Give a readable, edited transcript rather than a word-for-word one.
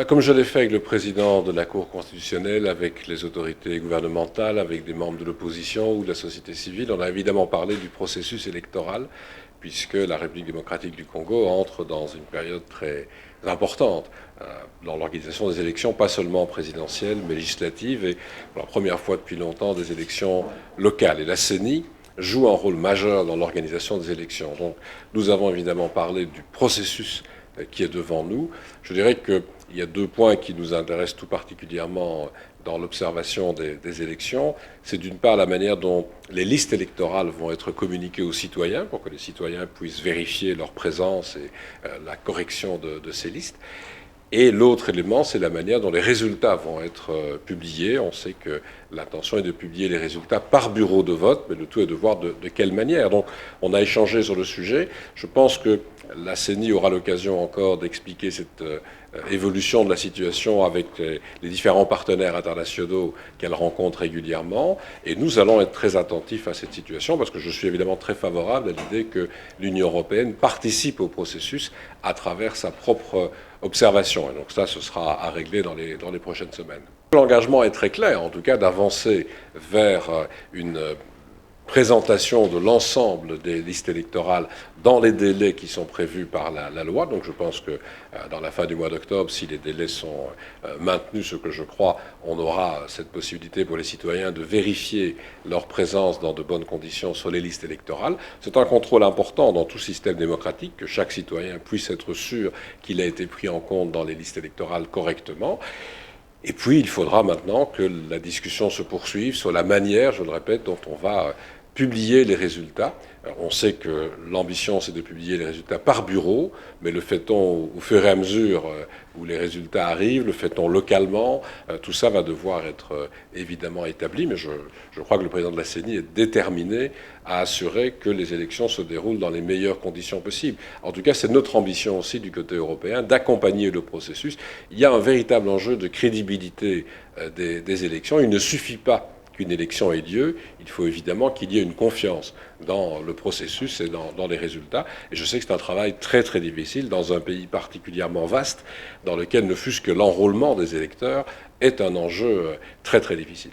Comme je l'ai fait avec le président de la Cour constitutionnelle, avec les autorités gouvernementales, avec des membres de l'opposition ou de la société civile, on a évidemment parlé du processus électoral, puisque la République démocratique du Congo entre dans une période très importante dans l'organisation des élections, pas seulement présidentielles, mais législatives, et pour la première fois depuis longtemps, des élections locales. Et la CENI joue un rôle majeur dans l'organisation des élections. Donc nous avons évidemment parlé du processus qui est devant nous. Je dirais qu'il y a deux points qui nous intéressent tout particulièrement dans l'observation des élections. C'est d'une part la manière dont les listes électorales vont être communiquées aux citoyens pour que les citoyens puissent vérifier leur présence et la correction de ces listes. Et l'autre élément, c'est la manière dont les résultats vont être publiés. On sait que l'intention est de publier les résultats par bureau de vote, mais le tout est de voir de quelle manière. Donc on a échangé sur le sujet. Je pense que la CENI aura l'occasion encore d'expliquer cette évolution de la situation avec les différents partenaires internationaux qu'elle rencontre régulièrement. Et nous allons être très attentifs à cette situation parce que je suis évidemment très favorable à l'idée que l'Union européenne participe au processus à travers sa propre observation. Et donc ça, ce sera à régler dans les prochaines semaines. L'engagement est très clair, en tout cas, d'avancer vers une présentation de l'ensemble des listes électorales dans les délais qui sont prévus par la loi. Donc je pense que dans la fin du mois d'octobre, si les délais sont maintenus, ce que je crois, on aura cette possibilité pour les citoyens de vérifier leur présence dans de bonnes conditions sur les listes électorales. C'est un contrôle important dans tout système démocratique, que chaque citoyen puisse être sûr qu'il a été pris en compte dans les listes électorales correctement. Et puis, il faudra maintenant que la discussion se poursuive sur la manière, je le répète, dont on va publier les résultats. Alors, on sait que l'ambition, c'est de publier les résultats par bureau, mais le fait-on au fur et à mesure où les résultats arrivent, le fait-on localement, tout ça va devoir être évidemment établi, mais je crois que le président de la CENI est déterminé à assurer que les élections se déroulent dans les meilleures conditions possibles. En tout cas, c'est notre ambition aussi du côté européen d'accompagner le processus. Il y a un véritable enjeu de crédibilité des élections. Il ne suffit pas qu'une élection ait lieu, il faut évidemment qu'il y ait une confiance dans le processus et dans les résultats. Et je sais que c'est un travail très très difficile dans un pays particulièrement vaste, dans lequel ne fût-ce que l'enrôlement des électeurs est un enjeu très très difficile.